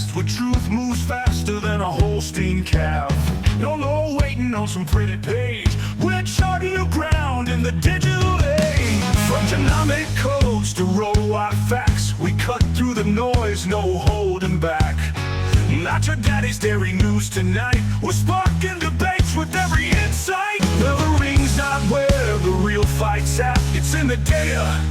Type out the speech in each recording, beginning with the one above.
fast, where truth moves faster than a Holstein calf. No waiting on some pretty page. We're charting new ground in the digital age. From genomic codes to roll-wide facts, we cut through the noise, no holding back. Not your daddy's dairy news tonight. We're sparking debates with every insight. The ring's not where the real fight's at. It's in the data,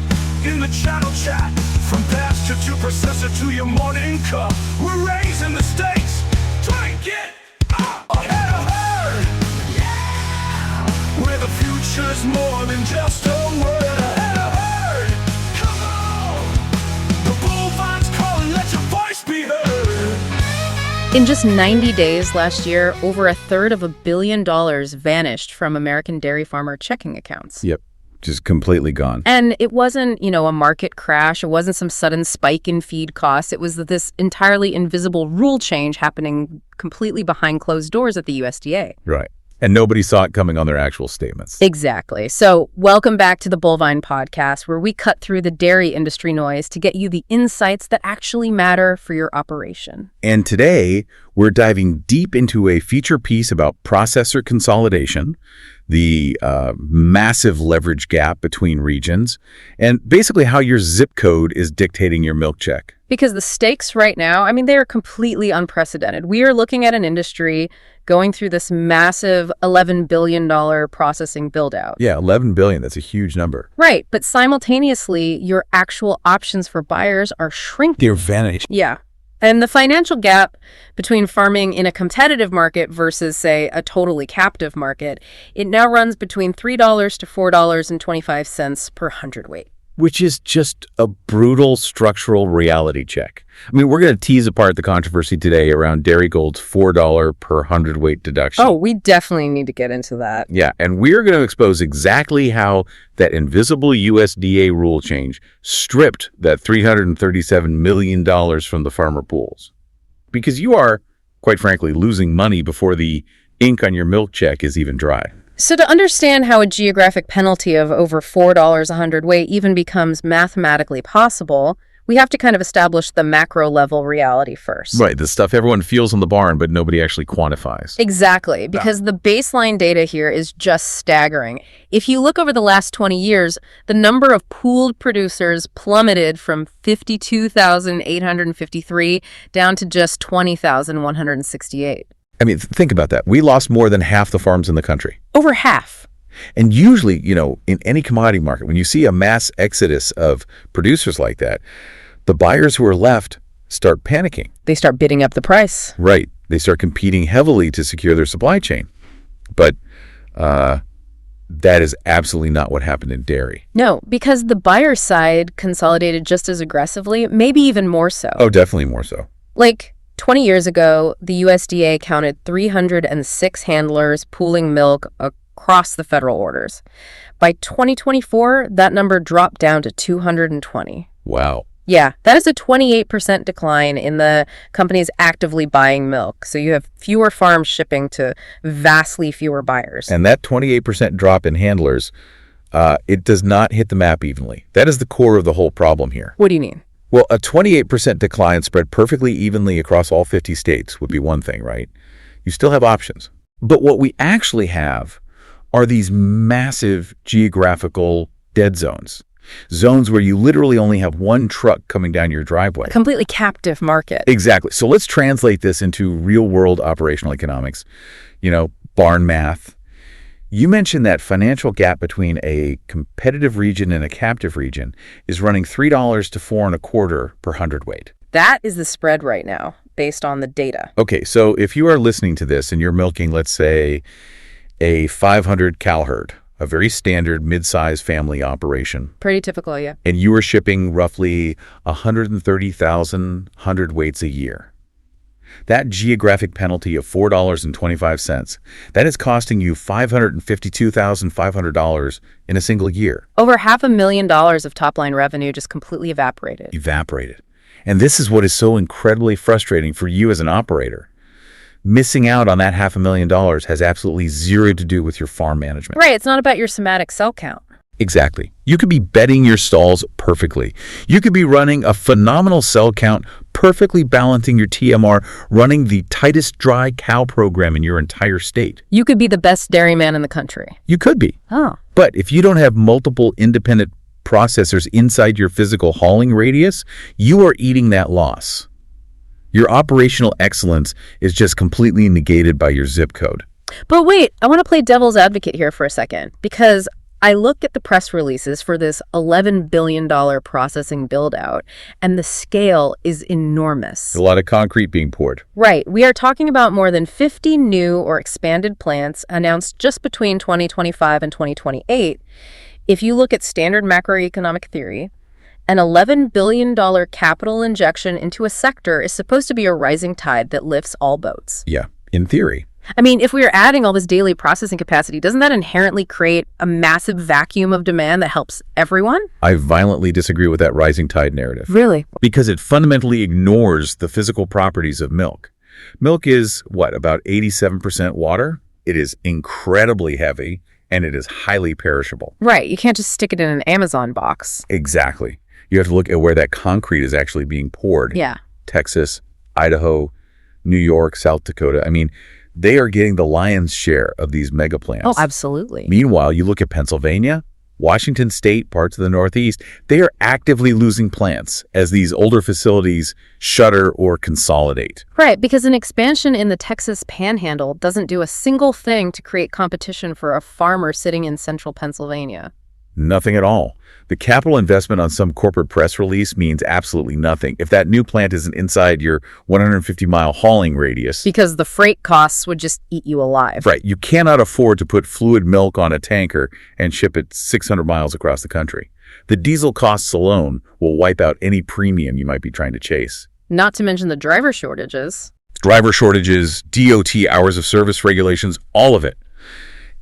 in the channel chat. From pasture to processor to your morning cup, we're raising the stakes. Try and get ahead of herd. Yeah! Where the future's more than just a word. Ahead of herd. Come on! The bullvine's calling, let your voice be heard. In just 90 days last year, over $1/3 billion vanished from American dairy farmer checking accounts. Yep. Just completely gone. And it wasn't, a market crash. It wasn't some sudden spike in feed costs. It was this entirely invisible rule change happening completely behind closed doors at the USDA. Right. And nobody saw it coming on their actual statements. Exactly. So welcome back to the Bullvine Podcast, where we cut through the dairy industry noise to get you the insights that actually matter for your operation. And today, we're diving deep into a feature piece about processor consolidation, the massive leverage gap between regions, and basically how your zip code is dictating your milk check. Because the stakes right now, they are completely unprecedented. We are looking at an industry going through this massive $11 billion processing build-out. Yeah, $11 billion. That's a huge number. Right, but simultaneously, your actual options for buyers are shrinking. They're vanishing. Yeah. And the financial gap between farming in a competitive market versus, say, a totally captive market, it now runs between $3 to $4.25 per hundredweight. Which is just a brutal structural reality check. We're going to tease apart the controversy today around Darigold's $4 per hundredweight deduction. Oh, we definitely need to get into that. Yeah, and we're going to expose exactly how that invisible USDA rule change stripped that $337 million from the farmer pools. Because you are, quite frankly, losing money before the ink on your milk check is even dry. So to understand how a geographic penalty of over $4 a hundredweight even becomes mathematically possible, we have to kind of establish the macro level reality first. Right, the stuff everyone feels in the barn, but nobody actually quantifies. Exactly, because the baseline data here is just staggering. If you look over the last 20 years, the number of pooled producers plummeted from 52,853 down to just 20,168. Think about that. We lost more than half the farms in the country. Over half. And usually, in any commodity market, when you see a mass exodus of producers like that, the buyers who are left start panicking. They start bidding up the price. Right. They start competing heavily to secure their supply chain. But that is absolutely not what happened in dairy. No, because the buyer side consolidated just as aggressively, maybe even more so. Oh, definitely more so. 20 years ago, the USDA counted 306 handlers pooling milk across the federal orders. By 2024, that number dropped down to 220. Wow. Yeah, that is a 28% decline in the companies actively buying milk. So you have fewer farms shipping to vastly fewer buyers. And that 28% drop in handlers, it does not hit the map evenly. That is the core of the whole problem here. What do you mean? Well, a 28% decline spread perfectly evenly across all 50 states would be one thing, right? You still have options. But what we actually have are these massive geographical dead zones. Zones where you literally only have one truck coming down your driveway. A completely captive market. Exactly. So let's translate this into real-world operational economics. Barn math. You mentioned that financial gap between a competitive region and a captive region is running $3 to $4.25 per hundredweight. That is the spread right now, based on the data. Okay, so if you are listening to this and you're milking, let's say, a 500 cow herd, a very standard mid-sized family operation. Pretty typical, yeah. And you are shipping roughly 130,000 hundredweights a year. That geographic penalty of $4.25, that is costing you $552,500 in a single year. Over $500,000 of top-line revenue just completely evaporated. And this is what is so incredibly frustrating for you as an operator. Missing out on that $500,000 has absolutely zero to do with your farm management. Right, it's not about your somatic cell count. Exactly. You could be bedding your stalls perfectly. You could be running a phenomenal cell count, perfectly balancing your TMR, running the tightest dry cow program in your entire state. You could be the best dairyman in the country. You could be. Oh. But if you don't have multiple independent processors inside your physical hauling radius, you are eating that loss. Your operational excellence is just completely negated by your zip code. But wait, I want to play devil's advocate here for a second, because I look at the press releases for this $11 billion processing build-out, and the scale is enormous. A lot of concrete being poured. Right. We are talking about more than 50 new or expanded plants announced just between 2025 and 2028. If you look at standard macroeconomic theory, an $11 billion capital injection into a sector is supposed to be a rising tide that lifts all boats. Yeah, in theory. I mean, if we are adding all this daily processing capacity, doesn't that inherently create a massive vacuum of demand that helps everyone? I violently disagree with that rising tide narrative. Really? Because it fundamentally ignores the physical properties of milk. Milk is, about 87% water? It is incredibly heavy, and it is highly perishable. Right. You can't just stick it in an Amazon box. Exactly. You have to look at where that concrete is actually being poured. Yeah. Texas, Idaho, New York, South Dakota. I mean, they are getting the lion's share of these mega plants. Oh, absolutely. Meanwhile, you look at Pennsylvania, Washington State, parts of the Northeast, they are actively losing plants as these older facilities shutter or consolidate. Right, because an expansion in the Texas Panhandle doesn't do a single thing to create competition for a farmer sitting in central Pennsylvania. Nothing at all. The capital investment on some corporate press release means absolutely nothing if that new plant isn't inside your 150-mile hauling radius. Because the freight costs would just eat you alive. Right. You cannot afford to put fluid milk on a tanker and ship it 600 miles across the country. The diesel costs alone will wipe out any premium you might be trying to chase. Not to mention the driver shortages. Driver shortages, DOT hours of service regulations, all of it.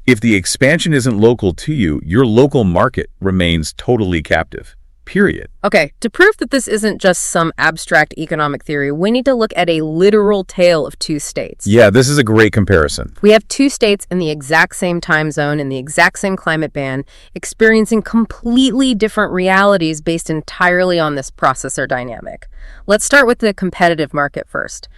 If the expansion isn't local to you, your local market remains totally captive. Period. Okay, to prove that this isn't just some abstract economic theory, we need to look at a literal tale of two states. Yeah, this is a great comparison. We have two states in the exact same time zone, in the exact same climate band, experiencing completely different realities based entirely on this processor dynamic. Let's start with the competitive market first.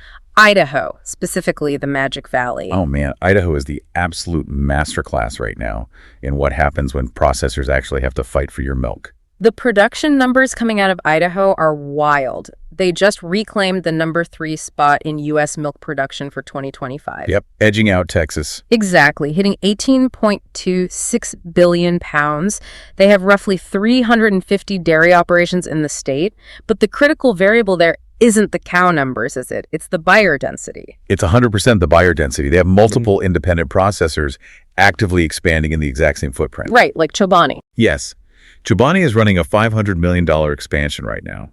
Idaho, specifically the Magic Valley. Oh man, Idaho is the absolute masterclass right now in what happens when processors actually have to fight for your milk. The production numbers coming out of Idaho are wild. They just reclaimed the number 3 spot in U.S. milk production for 2025. Yep, edging out Texas. Exactly, hitting 18.26 billion pounds. They have roughly 350 dairy operations in the state, but the critical variable there isn't the cow numbers, is it? It's the buyer density. It's 100% the buyer density. They have multiple independent processors actively expanding in the exact same footprint. Right, like Chobani. Yes. Chobani is running a $500 million expansion right now.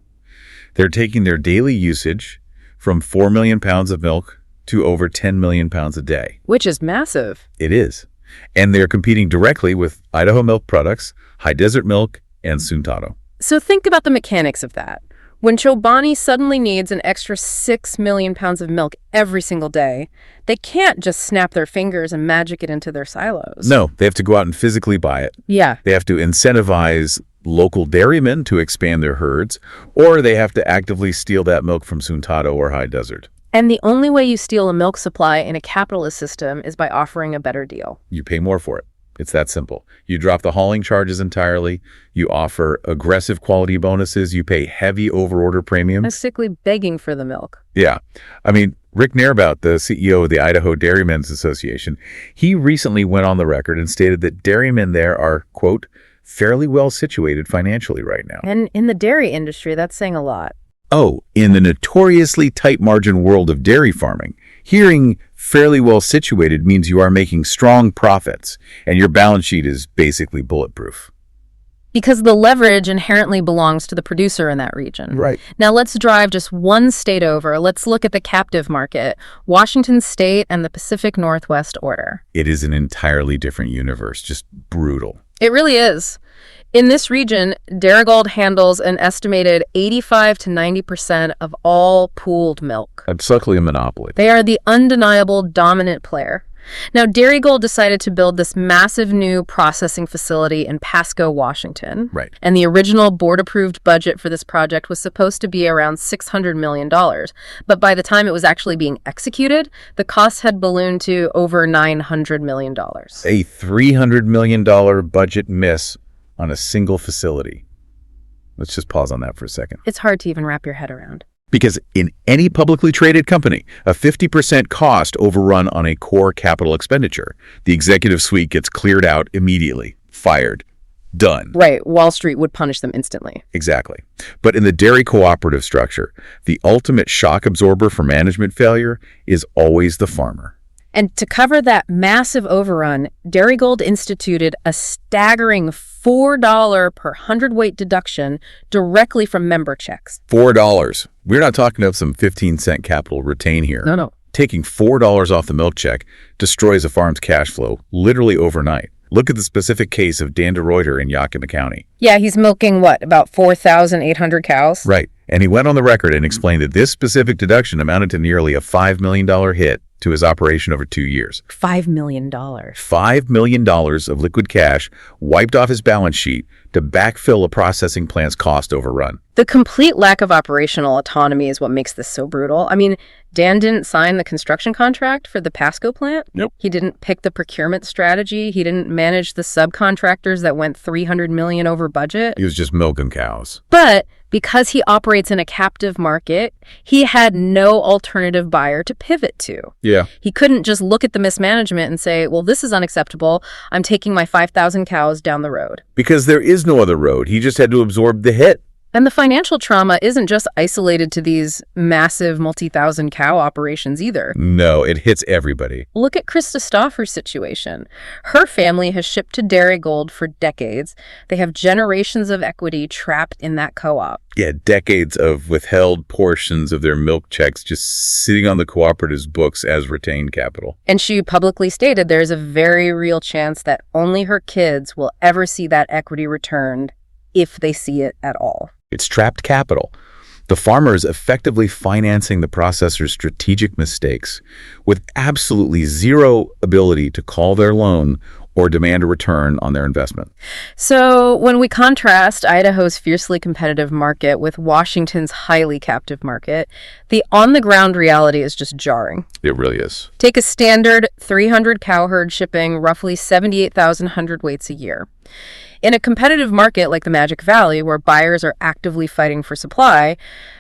They're taking their daily usage from 4 million pounds of milk to over 10 million pounds a day. Which is massive. It is. And they're competing directly with Idaho Milk Products, High Desert Milk, and Suntato. So think about the mechanics of that. When Chobani suddenly needs an extra 6 million pounds of milk every single day, they can't just snap their fingers and magic it into their silos. No, they have to go out and physically buy it. Yeah. They have to incentivize local dairymen to expand their herds, or they have to actively steal that milk from Suntato or High Desert. And the only way you steal a milk supply in a capitalist system is by offering a better deal. You pay more for it. It's that simple. You drop the hauling charges entirely. You offer aggressive quality bonuses. You pay heavy overorder premiums. Basically begging for the milk. Yeah. I mean, Rick Nairbout, the CEO of the Idaho Dairymen's Association, he recently went on the record and stated that dairymen there are, quote, fairly well situated financially right now. And in the dairy industry, that's saying a lot. Oh, in the notoriously tight margin world of dairy farming, hearing fairly well situated means you are making strong profits and your balance sheet is basically bulletproof. Because the leverage inherently belongs to the producer in that region. Right. Now let's drive just one state over. Let's look at the captive market, Washington State and the Pacific Northwest order. It is an entirely different universe, just brutal. It really is. In this region, Darigold handles an estimated 85 to 90% of all pooled milk. Absolutely a monopoly. They are the undeniable dominant player. Now, Darigold decided to build this massive new processing facility in Pasco, Washington. Right. And the original board-approved budget for this project was supposed to be around $600 million. But by the time it was actually being executed, the costs had ballooned to over $900 million. A $300 million budget miss on a single facility. Let's just pause on that for a second. It's hard to even wrap your head around. Because in any publicly traded company, a 50% cost overrun on a core capital expenditure, the executive suite gets cleared out immediately, fired, done. Right. Wall Street would punish them instantly. Exactly. But in the dairy cooperative structure, the ultimate shock absorber for management failure is always the farmer. And to cover that massive overrun, Darigold instituted a staggering $4 per hundredweight deduction directly from member checks. $4. We're not talking of some 15-cent capital retain here. No. Taking $4 off the milk check destroys a farm's cash flow literally overnight. Look at the specific case of Dan DeRuyter in Yakima County. Yeah, he's milking, what, about 4,800 cows? Right. And he went on the record and explained that this specific deduction amounted to nearly a $5 million hit to his operation over 2 years. $5 million. $5 million of liquid cash wiped off his balance sheet to backfill a processing plant's cost overrun. The complete lack of operational autonomy is what makes this so brutal. I mean, Dan didn't sign the construction contract for the Pasco plant. Nope. He didn't pick the procurement strategy. He didn't manage the subcontractors that went $300 million over budget. He was just milking cows. But because he operates in a captive market, he had no alternative buyer to pivot to. Yeah. He couldn't just look at the mismanagement and say, well, this is unacceptable. I'm taking my 5,000 cows down the road. Because there is no other road. He just had to absorb the hit. And the financial trauma isn't just isolated to these massive multi-thousand cow operations either. No, it hits everybody. Look at Krista Stauffer's situation. Her family has shipped to Darigold for decades. They have generations of equity trapped in that co-op. Yeah, decades of withheld portions of their milk checks just sitting on the cooperative's books as retained capital. And she publicly stated there's a very real chance that only her kids will ever see that equity returned, if they see it at all. It's trapped capital. The farmer is effectively financing the processor's strategic mistakes with absolutely zero ability to call their loan or demand a return on their investment. So when we contrast Idaho's fiercely competitive market with Washington's highly captive market, the on-the-ground reality is just jarring. It really is. Take a standard 300 cow herd shipping roughly 78,000 hundredweights a year. In a competitive market like the Magic Valley, where buyers are actively fighting for supply,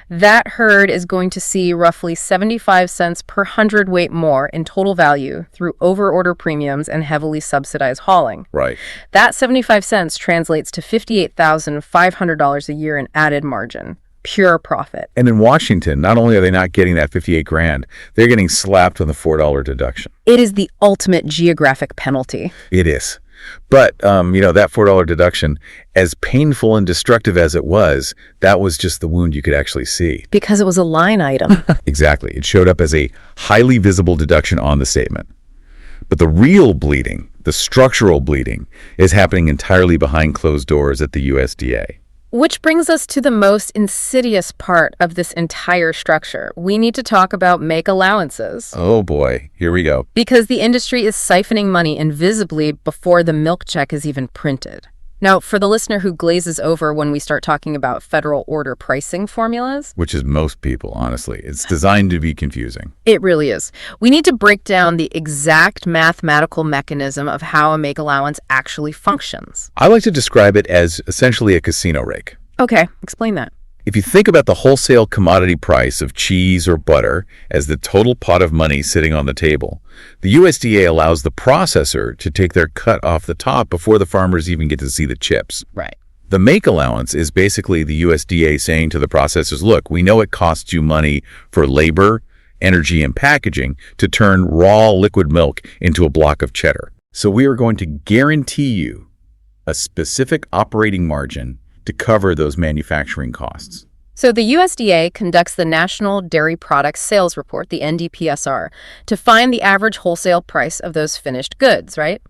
that herd is going to see roughly 75 cents per hundredweight more in total value through overorder premiums and heavily subsidized hauling. Right. That 75 cents translates to $58,500 a year in added margin. Pure profit. And in Washington, not only are they not getting that 58 grand, they're getting slapped with a $4 deduction. It is the ultimate geographic penalty. It is. But, that $4 deduction, as painful and destructive as it was, that was just the wound you could actually see. Because it was a line item. Exactly. It showed up as a highly visible deduction on the statement. But the real bleeding, the structural bleeding, is happening entirely behind closed doors at the USDA. Which brings us to the most insidious part of this entire structure. We need to talk about make-allowances. Oh boy, here we go. Because the industry is siphoning money invisibly before the milk check is even printed. Now, for the listener who glazes over when we start talking about federal order pricing formulas, which is most people, honestly. It's designed to be confusing. It really is. We need to break down the exact mathematical mechanism of how a make-allowance actually functions. I like to describe it as essentially a casino rake. Okay, explain that. If you think about the wholesale commodity price of cheese or butter as the total pot of money sitting on the table, the USDA allows the processor to take their cut off the top before the farmers even get to see the chips. Right. The make allowance is basically the USDA saying to the processors, look, we know it costs you money for labor, energy, and packaging to turn raw liquid milk into a block of cheddar. So we are going to guarantee you a specific operating margin to cover those manufacturing costs. So the USDA conducts the National Dairy Products Sales Report, the NDPSR, to find the average wholesale price of those finished goods, right?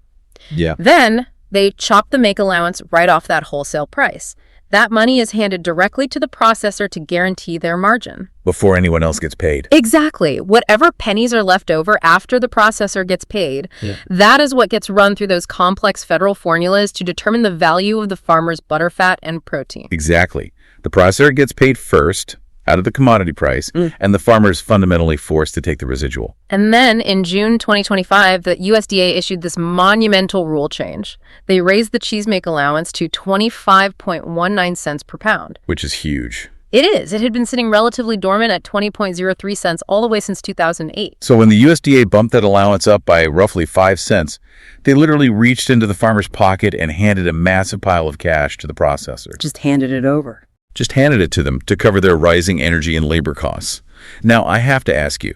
Yeah. Then they chop the make allowance right off that wholesale price. That money is handed directly to the processor to guarantee their margin. Before anyone else gets paid. Exactly. Whatever pennies are left over after the processor gets paid, that is what gets run through those complex federal formulas to determine the value of the farmer's butterfat and protein. Exactly. The processor gets paid first out of the commodity price, and the farmer is fundamentally forced to take the residual. And then in June 2025, the USDA issued this monumental rule change. They raised the cheese make-allowance to 25.19 cents per pound. Which is huge. It is. It had been sitting relatively dormant at 20.03 cents all the way since 2008. So when the USDA bumped that allowance up by roughly 5 cents, they literally reached into the farmer's pocket and handed a massive pile of cash to the processor. Just handed it over. Just handed it to them to cover their rising energy and labor costs. Now, I have to ask you,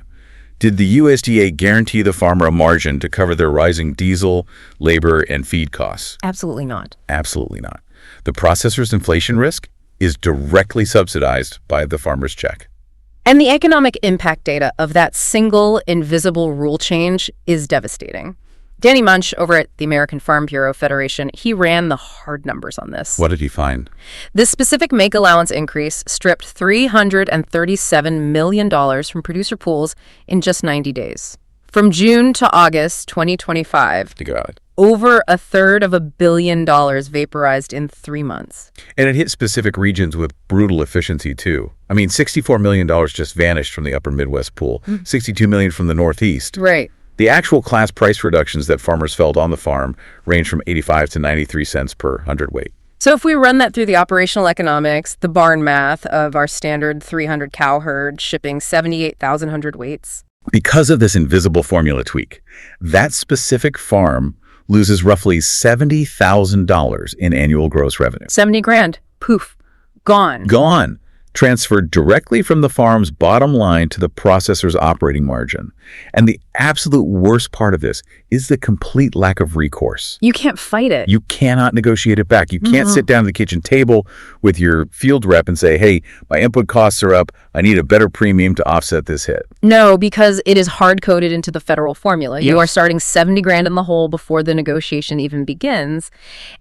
did the USDA guarantee the farmer a margin to cover their rising diesel, labor, and feed costs? Absolutely not. Absolutely not. The processor's inflation risk is directly subsidized by the farmer's check. And the economic impact data of that single invisible rule change is devastating. Danny Munch over at the American Farm Bureau Federation, he ran the hard numbers on this. What did he find? This specific make-allowance increase stripped $337 million from producer pools in just 90 days. From June to August 2025, Think about it. over $250 million vaporized in 3 months. And it hit specific regions with brutal efficiency, too. I mean, $64 million just vanished from the upper Midwest pool, $62 million from the Northeast. Right. The actual class price reductions that farmers felt on the farm range from 85 to 93 cents per hundredweight. So if we run that through the operational economics, the barn math of our standard 300 cow herd shipping 78,000 hundredweights. Because of this invisible formula tweak, that specific farm loses roughly $70,000 in annual gross revenue. 70 grand. Poof. Gone. Gone. Transferred directly from the farm's bottom line to the processor's operating margin. And the absolute worst part of this is the complete lack of recourse. You can't fight it. You cannot negotiate it back. You can't sit down at the kitchen table with your field rep and say, hey, my input costs are up. I need a better premium to offset this hit. No, because it is hard-coded into the federal formula. You are starting 70 grand in the hole before the negotiation even begins.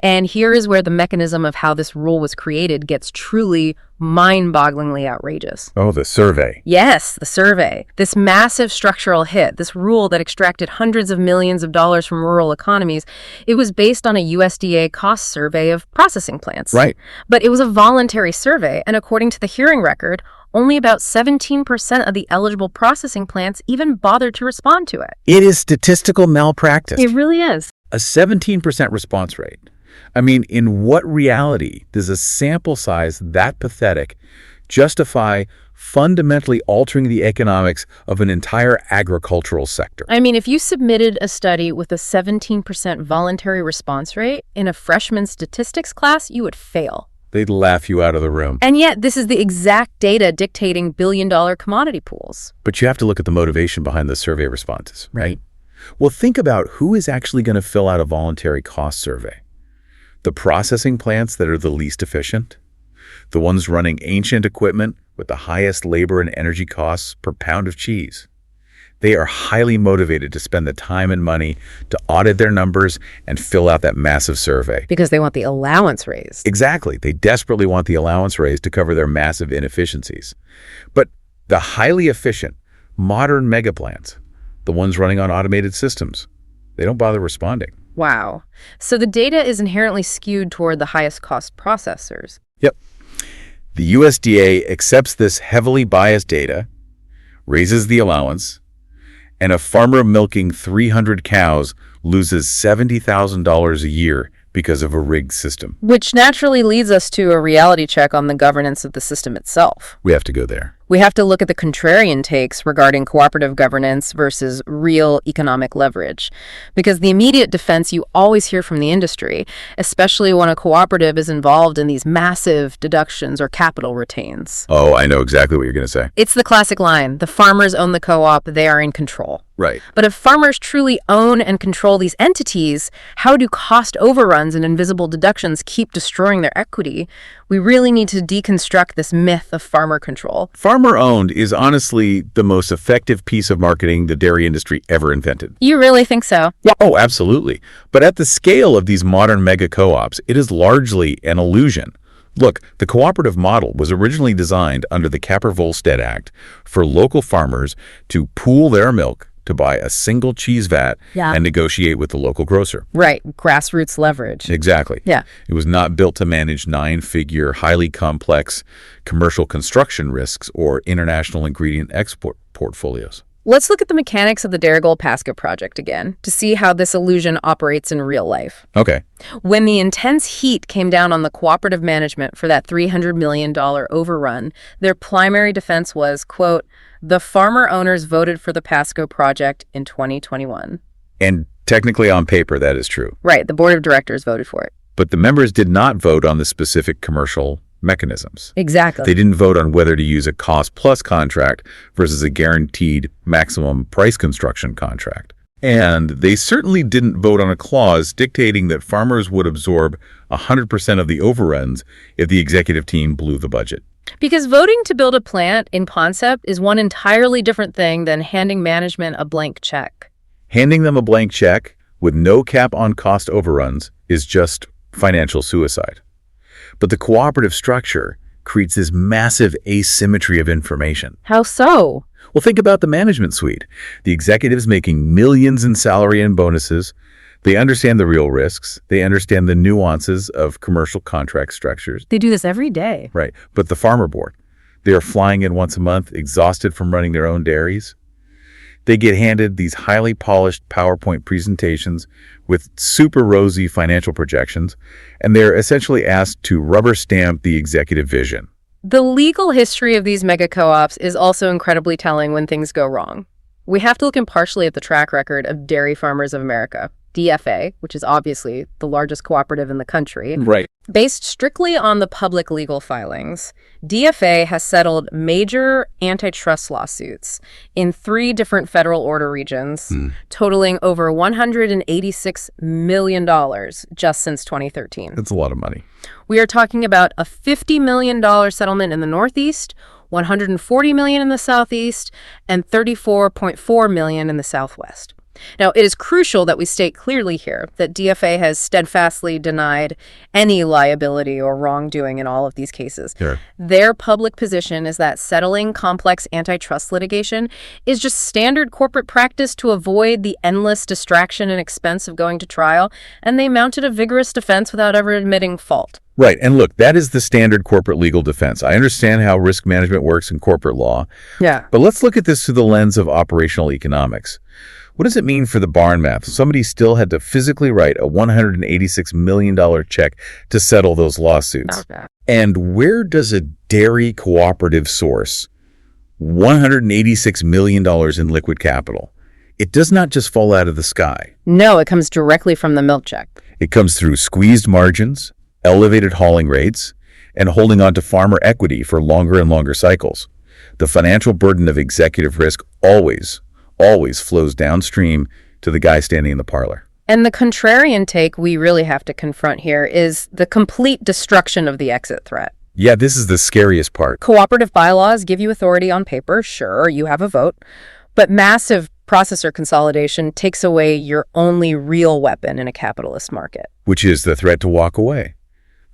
And here is where the mechanism of how this rule was created gets truly mind-bogglingly outrageous. Oh, the survey. Yes, the survey. This massive structural hit, this rule that extracted hundreds of millions of dollars from rural economies, it was based on a USDA cost survey of processing plants. Right. But it was a voluntary survey, and according to the hearing record, only about 17% of the eligible processing plants even bothered to respond to it. It is statistical malpractice. It really is. A 17% response rate. I mean, in what reality does a sample size that pathetic justify fundamentally altering the economics of an entire agricultural sector? I mean, if you submitted a study with a 17% voluntary response rate in a freshman statistics class, you would fail. They'd laugh you out of the room. And yet, this is the exact data dictating billion-dollar commodity pools. But you have to look at the motivation behind the survey responses, right? Well, think about who is actually going to fill out a voluntary cost survey. The processing plants that are the least efficient, the ones running ancient equipment with the highest labor and energy costs per pound of cheese. They are highly motivated to spend the time and money to audit their numbers and fill out that massive survey. Because they want the allowance raised. Exactly. They desperately want the allowance raised to cover their massive inefficiencies. But the highly efficient, modern mega plants, the ones running on automated systems, they don't bother responding. Wow. So the data is inherently skewed toward the highest cost processors. Yep. The USDA accepts this heavily biased data, raises the allowance, and a farmer milking 300 cows loses $70,000 a year because of a rigged system. Which naturally leads us to a reality check on the governance of the system itself. We have to go there. We have to look at the contrarian takes regarding cooperative governance versus real economic leverage. Because the immediate defense you always hear from the industry, especially when a cooperative is involved in these massive deductions or capital retains. Oh, I know exactly what you're going to say. It's the classic line, the farmers own the co-op, they are in control. Right. But if farmers truly own and control these entities, how do cost overruns and invisible deductions keep destroying their equity? We really need to deconstruct this myth of farmer control. Farmer-owned is honestly the most effective piece of marketing the dairy industry ever invented. You really think so? Oh, absolutely. But at the scale of these modern mega co-ops, it is largely an illusion. Look, the cooperative model was originally designed under the Capper-Volstead Act for local farmers to pool their milk to buy a single cheese vat and negotiate with the local grocer. Right. Grassroots leverage. Exactly. Yeah. It was not built to manage 9-figure, highly complex commercial construction risks or international ingredient export portfolios. Let's look at the mechanics of the Darigold Pasco project again to see how this illusion operates in real life. Okay. When the intense heat came down on the cooperative management for that $300 million overrun, their primary defense was, quote, the farmer owners voted for the Pasco project in 2021. And technically on paper, that is true. Right. The board of directors voted for it. But the members did not vote on the specific commercial mechanisms. Exactly. They didn't vote on whether to use a cost-plus contract versus a guaranteed maximum price construction contract. And they certainly didn't vote on a clause dictating that farmers would absorb 100% of the overruns if the executive team blew the budget. Because voting to build a plant in concept is one entirely different thing than handing management a blank check. Handing them a blank check with no cap on cost overruns is just financial suicide. But the cooperative structure creates this massive asymmetry of information. How so? Well, think about the management suite. The executives making millions in salary and bonuses. They understand the real risks. They understand the nuances of commercial contract structures. They do this every day. Right. But the farmer board, they are flying in once a month, exhausted from running their own dairies. They get handed these highly polished PowerPoint presentations with super rosy financial projections, and they're essentially asked to rubber stamp the executive vision. The legal history of these mega co-ops is also incredibly telling when things go wrong. We have to look impartially at the track record of Dairy Farmers of America, DFA, which is obviously the largest cooperative in the country. Right. Based strictly on the public legal filings, DFA has settled major antitrust lawsuits in 3 different federal order regions, totaling over $186 million just since 2013. That's a lot of money. We are talking about a $50 million settlement in the Northeast, $140 million in the Southeast, and $34.4 million in the Southwest. Now, it is crucial that we state clearly here that DFA has steadfastly denied any liability or wrongdoing in all of these cases. Sure. Their public position is that settling complex antitrust litigation is just standard corporate practice to avoid the endless distraction and expense of going to trial, and they mounted a vigorous defense without ever admitting fault. Right. And look, that is the standard corporate legal defense. I understand how risk management works in corporate law. Yeah. But let's look at this through the lens of operational economics. What does it mean for the barn math? Somebody still had to physically write a $186 million check to settle those lawsuits. Okay. And where does a dairy cooperative source $186 million in liquid capital? It does not just fall out of the sky. No, it comes directly from the milk check. It comes through squeezed margins, elevated hauling rates, and holding on to farmer equity for longer and longer cycles. The financial burden of executive risk always flows downstream to the guy standing in the parlor. And the contrarian take we really have to confront here is the complete destruction of the exit threat. Yeah, this is the scariest part. Cooperative bylaws give you authority on paper, sure, you have a vote, but massive processor consolidation takes away your only real weapon in a capitalist market. Which is the threat to walk away.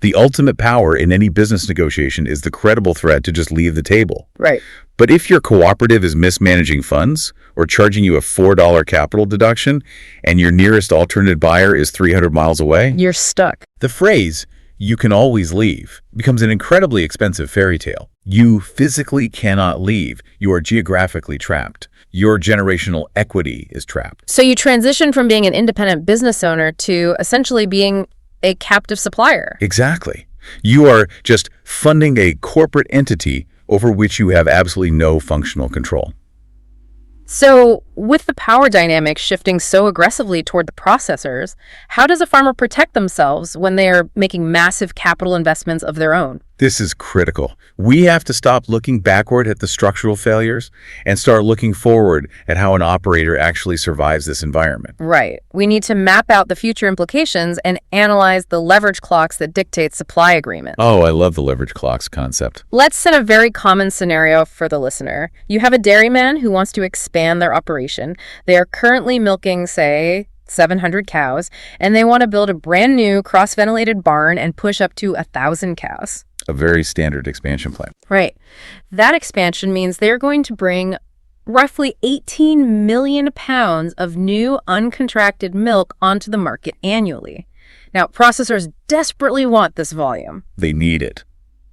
The ultimate power in any business negotiation is the credible threat to just leave the table. Right. But if your cooperative is mismanaging funds or charging you a $4 capital deduction and your nearest alternative buyer is 300 miles away, You're stuck. the phrase, "you can always leave," becomes an incredibly expensive fairy tale. You physically cannot leave. You are geographically trapped. Your generational equity is trapped. So you transition from being an independent business owner to essentially being a captive supplier. Exactly. You are just funding a corporate entity over which you have absolutely no functional control. So with the power dynamic shifting so aggressively toward the processors, how does a farmer protect themselves when they are making massive capital investments of their own? This is critical. We have to stop looking backward at the structural failures and start looking forward at how an operator actually survives this environment. Right. We need to map out the future implications and analyze the leverage clocks that dictate supply agreements. Oh, I love the leverage clocks concept. Let's set a very common scenario for the listener. You have a dairyman who wants to expand their operation. They are currently milking, say, 700 cows, and they want to build a brand new cross-ventilated barn and push up to 1,000 cows. A very standard expansion plan. Right. That expansion means they're going to bring roughly 18 million pounds of new uncontracted milk onto the market annually. Now, processors desperately want this volume. They need it.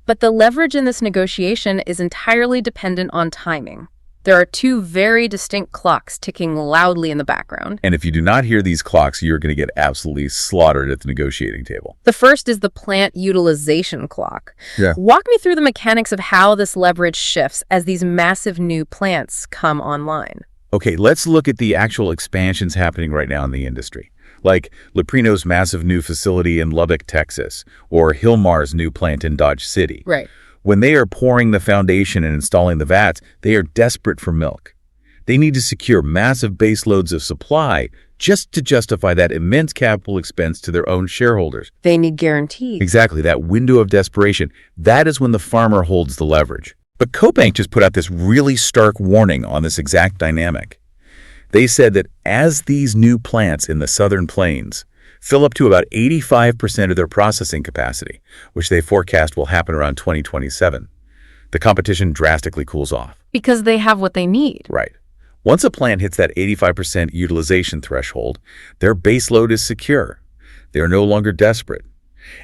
But the leverage in this negotiation is entirely dependent on timing. There are two very distinct clocks ticking loudly in the background. And if you do not hear these clocks, you're going to get absolutely slaughtered at the negotiating table. The first is the plant utilization clock. Yeah. Walk me through the mechanics of how this leverage shifts as these massive new plants come online. Okay, let's look at the actual expansions happening right now in the industry, like Leprino's massive new facility in Lubbock, Texas, or Hilmar's new plant in Dodge City. Right. When they are pouring the foundation and installing the vats, they are desperate for milk. They need to secure massive base loads of supply just to justify that immense capital expense to their own shareholders. They need guarantees. Exactly, that window of desperation. That is when the farmer holds the leverage. But CoBank just put out this really stark warning on this exact dynamic. They said that as these new plants in the southern plains fill up to about 85% of their processing capacity, which they forecast will happen around 2027, the competition drastically cools off. Because they have what they need. Right. Once a plant hits that 85% utilization threshold, their base load is secure. They are no longer desperate.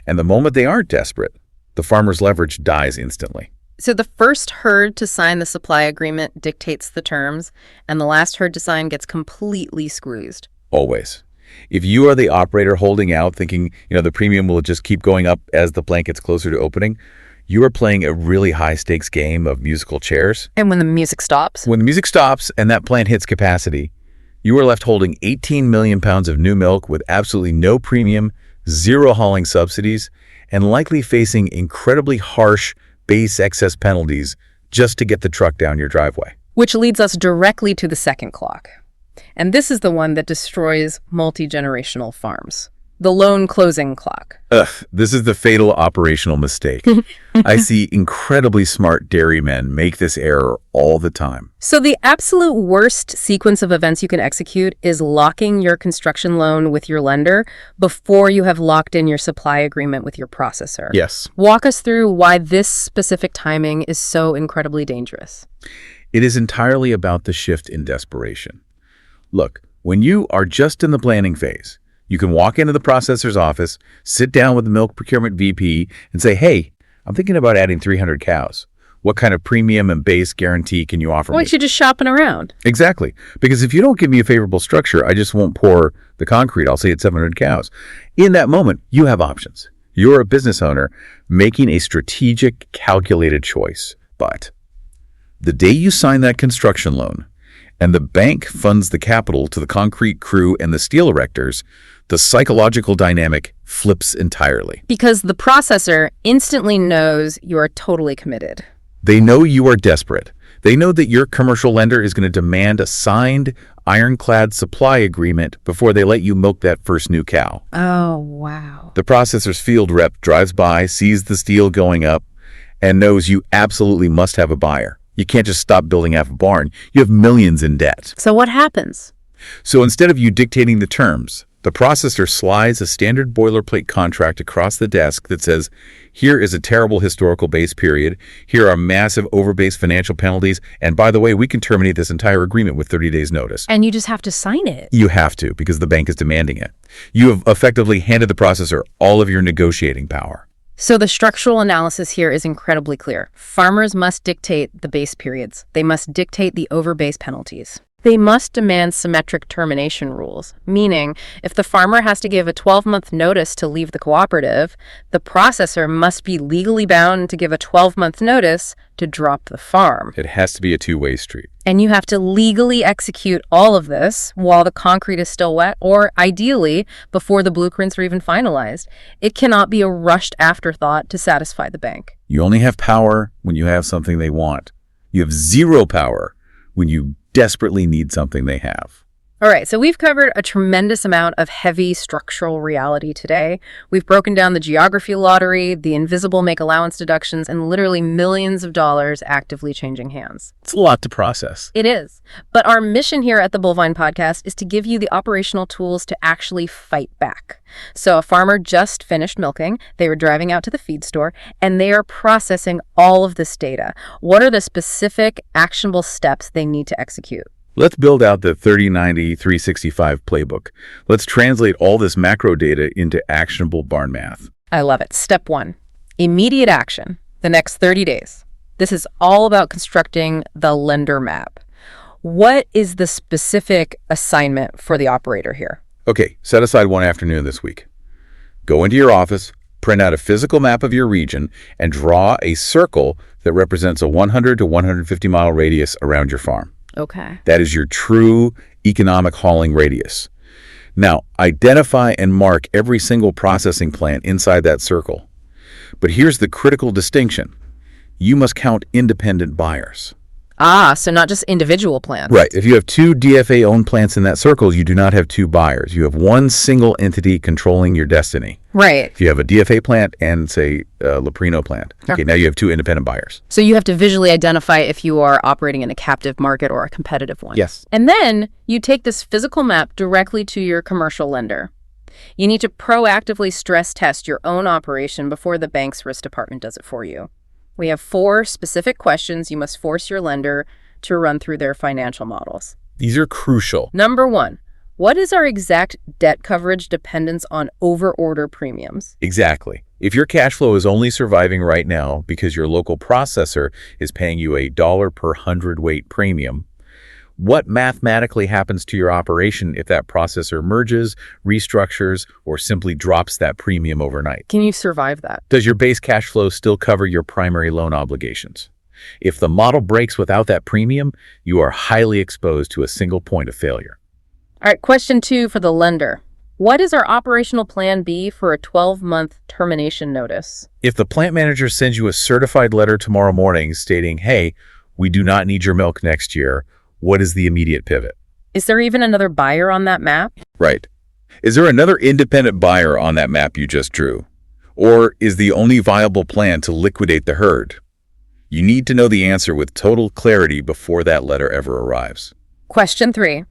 And the moment they aren't desperate, the farmer's leverage dies instantly. So the first herd to sign the supply agreement dictates the terms, and the last herd to sign gets completely squeezed. Always. If you are the operator holding out, thinking, the premium will just keep going up as the plant gets closer to opening, you are playing a really high-stakes game of musical chairs. And when the music stops? When the music stops and that plant hits capacity, you are left holding 18 million pounds of new milk with absolutely no premium, zero hauling subsidies, and likely facing incredibly harsh base excess penalties just to get the truck down your driveway. Which leads us directly to the second clock. And this is the one that destroys multi-generational farms. The loan closing clock. This is the fatal operational mistake. I see incredibly smart dairymen make this error all the time. So the absolute worst sequence of events you can execute is locking your construction loan with your lender before you have locked in your supply agreement with your processor. Yes. Walk us through why this specific timing is so incredibly dangerous. It is entirely about the shift in desperation. Look, when you are just in the planning phase, you can walk into the processor's office, sit down with the milk procurement VP, and say, hey, I'm thinking about adding 300 cows. What kind of premium and base guarantee can you offer me? Why aren't you just shopping around? Exactly. Because if you don't give me a favorable structure, I just won't pour the concrete. I'll say it's 700 cows. In that moment, you have options. You're a business owner making a strategic, calculated choice. But the day you sign that construction loan, and the bank funds the capital to the concrete crew and the steel erectors, the psychological dynamic flips entirely. Because the processor instantly knows you are totally committed. They know you are desperate. They know that your commercial lender is going to demand a signed, ironclad supply agreement before they let you milk that first new cow. Oh, wow. The processor's field rep drives by, sees the steel going up, and knows you absolutely must have a buyer. You can't just stop building half a barn. You have millions in debt. So what happens? So instead of you dictating the terms, the processor slides a standard boilerplate contract across the desk that says, here is a terrible historical base period, here are massive overbase financial penalties, and by the way, we can terminate this entire agreement with 30 days notice. And you just have to sign it. You have to, because the bank is demanding it. You have effectively handed the processor all of your negotiating power. So the structural analysis here is incredibly clear. Farmers must dictate the base periods. They must dictate the overbase penalties. They must demand symmetric termination rules, meaning if the farmer has to give a 12-month notice to leave the cooperative, the processor must be legally bound to give a 12-month notice to drop the farm. It has to be a two-way street. And you have to legally execute all of this while the concrete is still wet, or ideally, before the blueprints are even finalized. It cannot be a rushed afterthought to satisfy the bank. You only have power when you have something they want. You have zero power when you desperately need something they have. All right, so we've covered a tremendous amount of heavy structural reality today. We've broken down the geography lottery, the invisible make-allowance deductions, and literally millions of dollars actively changing hands. It's a lot to process. It is. But our mission here at the Bullvine Podcast is to give you the operational tools to actually fight back. So a farmer just finished milking, they were driving out to the feed store, and they are processing all of this data. What are the specific actionable steps they need to execute? Let's build out the 30/90/365 playbook. Let's translate all this macro data into actionable barn math. I love it. Step 1, immediate action, the next 30 days. This is all about constructing the lender map. What is the specific assignment for the operator here? Okay, set aside one afternoon this week. Go into your office, print out a physical map of your region, and draw a circle that represents a 100 to 150 mile radius around your farm. Okay. That is your true economic hauling radius. Now, identify and mark every single processing plant inside that circle. But here's the critical distinction. You must count independent buyers. So not just individual plants. Right. If you have 2 DFA-owned plants in that circle, you do not have 2 buyers. You have one single entity controlling your destiny. Right. If you have a DFA plant and, say, a Leprino plant, okay, now you have 2 independent buyers. So you have to visually identify if you are operating in a captive market or a competitive one. Yes. And then you take this physical map directly to your commercial lender. You need to proactively stress test your own operation before the bank's risk department does it for you. We have 4 specific questions you must force your lender to run through their financial models. These are crucial. Number 1, what is our exact debt coverage dependence on overorder premiums? Exactly. If your cash flow is only surviving right now because your local processor is paying you a $1 per hundredweight premium, what mathematically happens to your operation if that processor merges, restructures, or simply drops that premium overnight? Can you survive that? Does your base cash flow still cover your primary loan obligations? If the model breaks without that premium, you are highly exposed to a single point of failure. All right, question 2 for the lender. What is our operational plan B for a 12-month termination notice? If the plant manager sends you a certified letter tomorrow morning stating, hey, we do not need your milk next year, what is the immediate pivot? Is there even another buyer on that map? Right. Is there another independent buyer on that map you just drew? Or is the only viable plan to liquidate the herd? You need to know the answer with total clarity before that letter ever arrives. Question 3.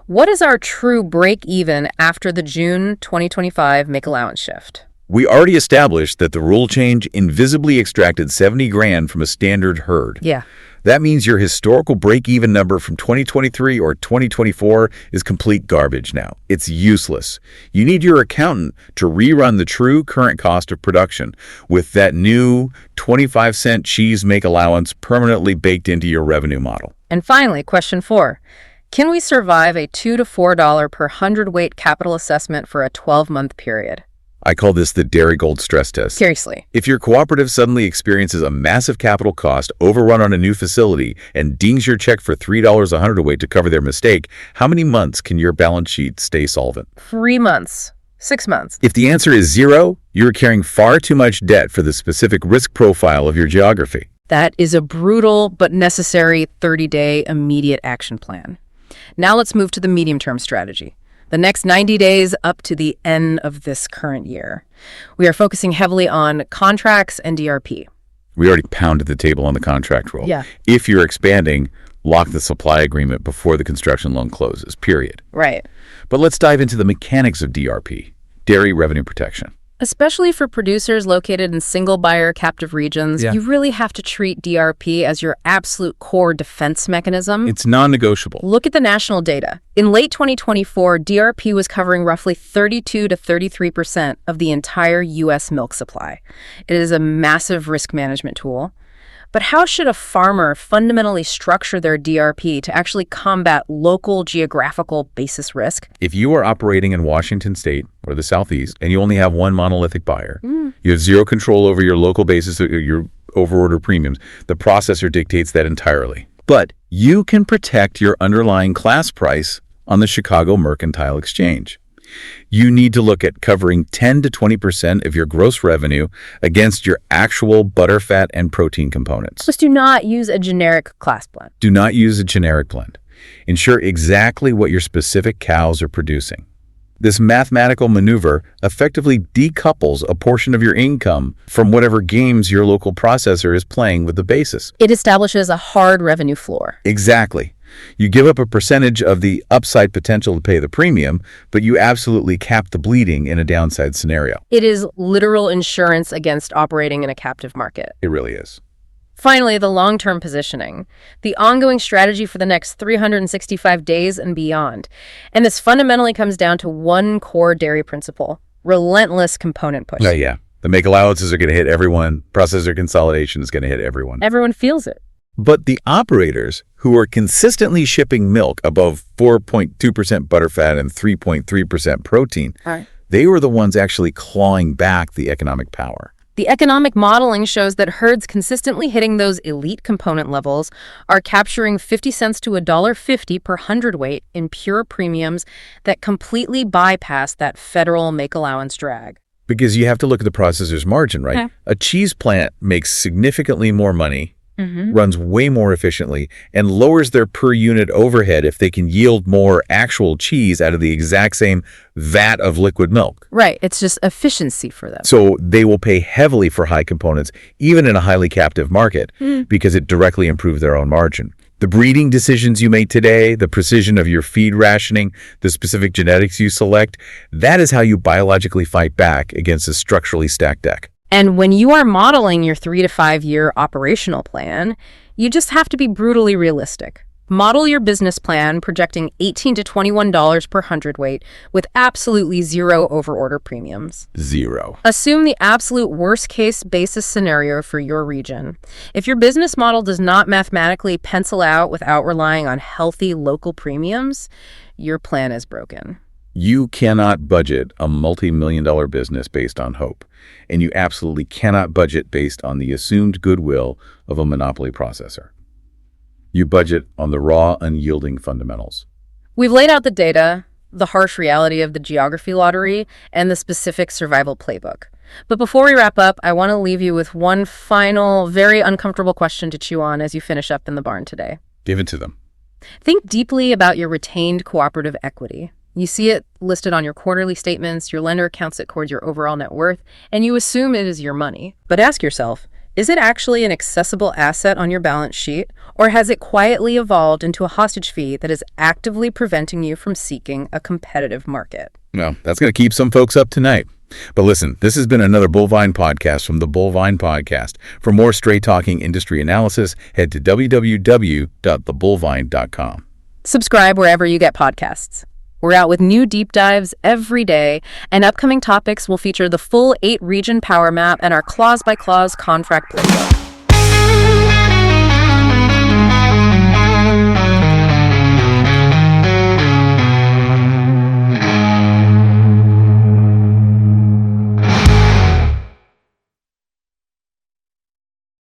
What is our true break-even after the June 2025 make-allowance shift? We already established that the rule change invisibly extracted 70 grand from a standard herd. Yeah. That means your historical break-even number from 2023 or 2024 is complete garbage now. It's useless. You need your accountant to rerun the true current cost of production with that new 25-cent cheese make-allowance permanently baked into your revenue model. And finally, question 4. Can we survive a $2 to $4 per hundredweight capital assessment for a 12-month period? I call this the Darigold stress test. Seriously. If your cooperative suddenly experiences a massive capital cost overrun on a new facility and dings your check for $3 a hundredweight to cover their mistake, how many months can your balance sheet stay solvent? 3 months. 6 months. If the answer is 0, you're carrying far too much debt for the specific risk profile of your geography. That is a brutal but necessary 30-day immediate action plan. Now let's move to the medium-term strategy. The next 90 days up to the end of this current year. We are focusing heavily on contracts and DRP. We already pounded the table on the contract rule. Yeah. If you're expanding, lock the supply agreement before the construction loan closes, period. Right. But let's dive into the mechanics of DRP, dairy revenue protection. Especially for producers located in single-buyer captive regions, you really have to treat DRP as your absolute core defense mechanism. It's non-negotiable. Look at the national data. In late 2024, DRP was covering roughly 32 to 33% of the entire U.S. milk supply. It is a massive risk management tool. But how should a farmer fundamentally structure their DRP to actually combat local geographical basis risk? If you are operating in Washington State or the Southeast and you only have one monolithic buyer, you have zero control over your local basis, your overorder premiums. The processor dictates that entirely. But you can protect your underlying class price on the Chicago Mercantile Exchange. You need to look at covering 10 to 20% of your gross revenue against your actual butter, fat, and protein components. Just do not use a generic class blend. Do not use a generic blend. Ensure exactly what your specific cows are producing. This mathematical maneuver effectively decouples a portion of your income from whatever games your local processor is playing with the basis. It establishes a hard revenue floor. Exactly. You give up a percentage of the upside potential to pay the premium, but you absolutely cap the bleeding in a downside scenario. It is literal insurance against operating in a captive market. It really is. Finally, the long-term positioning, the ongoing strategy for the next 365 days and beyond. And this fundamentally comes down to one core dairy principle: relentless component push. Yeah. The make allowances are going to hit everyone. Processor consolidation is going to hit everyone. Everyone feels it. But the operators who are consistently shipping milk above 4.2% butterfat and 3.3% protein, they were the ones actually clawing back the economic power. The economic modeling shows that herds consistently hitting those elite component levels are capturing 50 cents to $1.50 per hundredweight in pure premiums that completely bypass that federal make-allowance drag. Because you have to look at the processor's margin, right? Yeah. A cheese plant makes significantly more money, runs way more efficiently, and lowers their per unit overhead if they can yield more actual cheese out of the exact same vat of liquid milk. Right. It's just efficiency for them. So they will pay heavily for high components, even in a highly captive market, because it directly improves their own margin. The breeding decisions you make today, the precision of your feed rationing, the specific genetics you select, that is how you biologically fight back against a structurally stacked deck. And when you are modeling your 3 to 5 year operational plan, you just have to be brutally realistic. Model your business plan projecting $18 to $21 per hundredweight with absolutely zero overorder premiums. Zero. Assume the absolute worst-case basis scenario for your region. If your business model does not mathematically pencil out without relying on healthy local premiums, your plan is broken. You cannot budget a multi-million-dollar business based on hope, and you absolutely cannot budget based on the assumed goodwill of a monopoly processor. You budget on the raw, unyielding fundamentals. We've laid out the data, the harsh reality of the geography lottery, and the specific survival playbook. But before we wrap up, I want to leave you with one final, very uncomfortable question to chew on as you finish up in the barn today. Give it to them. Think deeply about your retained cooperative equity. You see it listed on your quarterly statements, your lender counts it towards your overall net worth, and you assume it is your money. But ask yourself, is it actually an accessible asset on your balance sheet, or has it quietly evolved into a hostage fee that is actively preventing you from seeking a competitive market? Well, that's going to keep some folks up tonight. But listen, this has been another Bullvine podcast from the Bullvine Podcast. For more straight-talking industry analysis, head to www.thebullvine.com. Subscribe wherever you get podcasts. We're out with new deep dives every day, and upcoming topics will feature the full 8-region power map and our clause-by-clause contract playbook.